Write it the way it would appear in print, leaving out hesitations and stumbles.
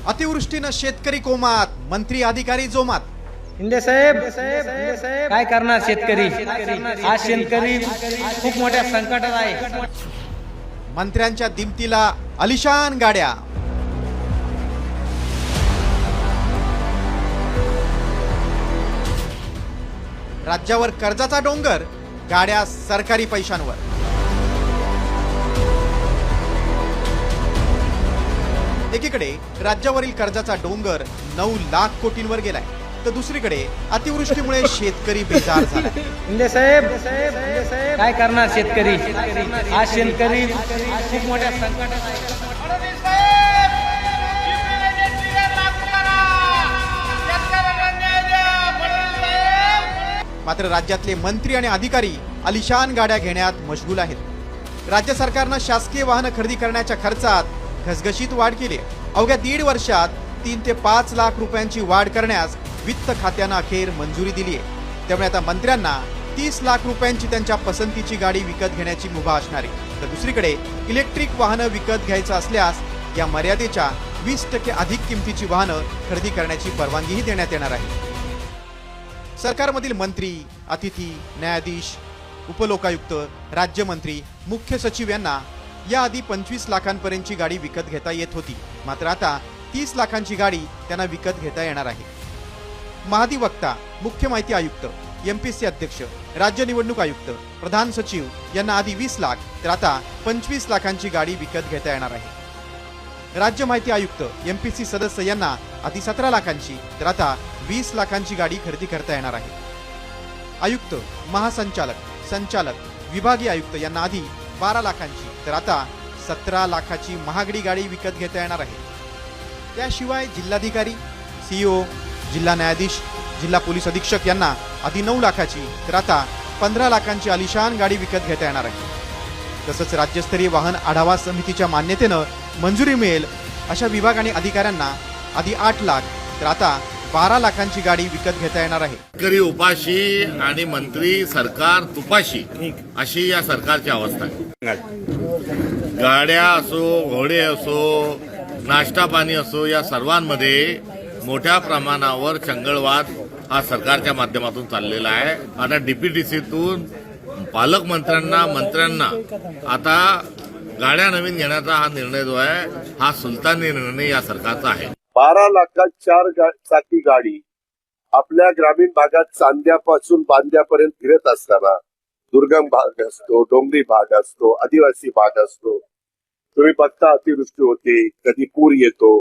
अतिवृष्टीनं शेतकरी कोमात, मंत्री अधिकारी जोमात। शिंदे साहेब काय करणार शेतकरी? आज शेतकरी खूप मोठ्या संकटात आहे। मंत्र्यांच्या दिमतीला आलिशान गाड्या। राज्यावर कर्जाचा डोंगर, गाड्या सरकारी पैशांवर। एकीकडे राज्यावरील कर्जाचा डोंगर 9 लाख कोटींवर गेलाय, तर दुसरीकडे अतिवृष्टीमुळे शेतकरी बेजार झालाय। शिंदे साहेब काय करणार शेतकरी? आज शेतकरी खूप मोठ्या संकटात आहे। मात्र राज्यातले मंत्री आणि अधिकारी आलिशान गाड्या घेण्यात मशगूल आहेत। राज्य सरकारनं शासकीय वाहनं खरेदी करण्याच्या खर्चात घसघशीत वाढ केली। अवघ्या 1.5 वर्षात 3 ते 5 लाख रुपयांची वाढ करण्यास वित्त खात्यानं अखेर मंजुरी दिली आहे। त्यामुळे आता मंत्र्यांना 30 लाख रुपयांची त्यांच्या पसंतीची गाडी विकत घेण्याची मुभा असणार आहे। तर दुसरीकडे इलेक्ट्रिक वाहनं विकत घ्यायचं असल्यास या मर्यादेच्या 20% अधिक किमतीची वाहनं खरेदी करण्याची परवानगीही देण्यात येणार आहे। सरकारमधील मंत्री, अतिथी, न्यायाधीश, उपलोकायुक्त, राज्यमंत्री, मुख्य सचिव यांना याआधी 25 लाखांपर्यंतची गाडी विकत घेता येत होती। मात्र आता 30 लाखांची गाडी त्यांना विकत घेता येणार आहे। महाधिवक्ता, मुख्य माहिती आयुक्त, एमपीसी अध्यक्ष, राज्य निवडणूक आयुक्त, प्रधान सचिव यांना आधी 20 लाख तर आता 25 लाखांची गाडी विकत घेता येणार आहे। राज्य माहिती आयुक्त, एमपीसी सदस्य यांना आधी 17 लाखांची तर आता 20 लाखांची गाडी खरेदी करता येणार आहे। आयुक्त, महासंचालक, संचालक, विभागीय आयुक्त यांना आधी 12 लाखांची तर आता 17 लाखाची महागडी गाडी विकत घेता येणार आहे। त्याशिवाय जिल्हाधिकारी, सीईओ, जिल्हा न्यायाधीश, जिल्हा पोलीस अधीक्षक यांना आधी 9 लाखाची तर आता 15 लाखांची आलिशान गाडी विकत घेता येणार आहे। तसंच राज्यस्तरीय वाहन आढावा समितीच्या मान्यतेनं मंजुरी मिळेल अशा विभाग आणि अधिकाऱ्यांना आधी 8 लाख तर आता 12 लाखांची गाडी विकत घेता येणार आहे। शेतकरी उपाशी आणि मंत्री सरकार तुपाशी अशी या सरकारची अवस्था आहे। गाड्या असो, घोडे असो, नाश्ता पाणी असो, या सर्वांमध्ये मोठ्या प्रमाणावर चंगळवाद हा सरकारच्या माध्यमातून चाललेला आहे। आता डीपीटीसीतून पालकमंत्र्यांना, मंत्र्यांना आता गाड्या नवीन घेण्याचा हा निर्णय जो आहे हा सुलतानी निर्णय या सरकारचा आहे। 12 लाखात 4 चाकी गाडी आपल्या ग्रामीण भागात चांद्यापासून बांद्यापर्यंत फिरत असताना, दुर्गम भाग असतो, डोंगरी भाग असतो, आदिवासी भाग असतो, तुम्ही बघता अतिवृष्टी होते, कधी पूर येतो।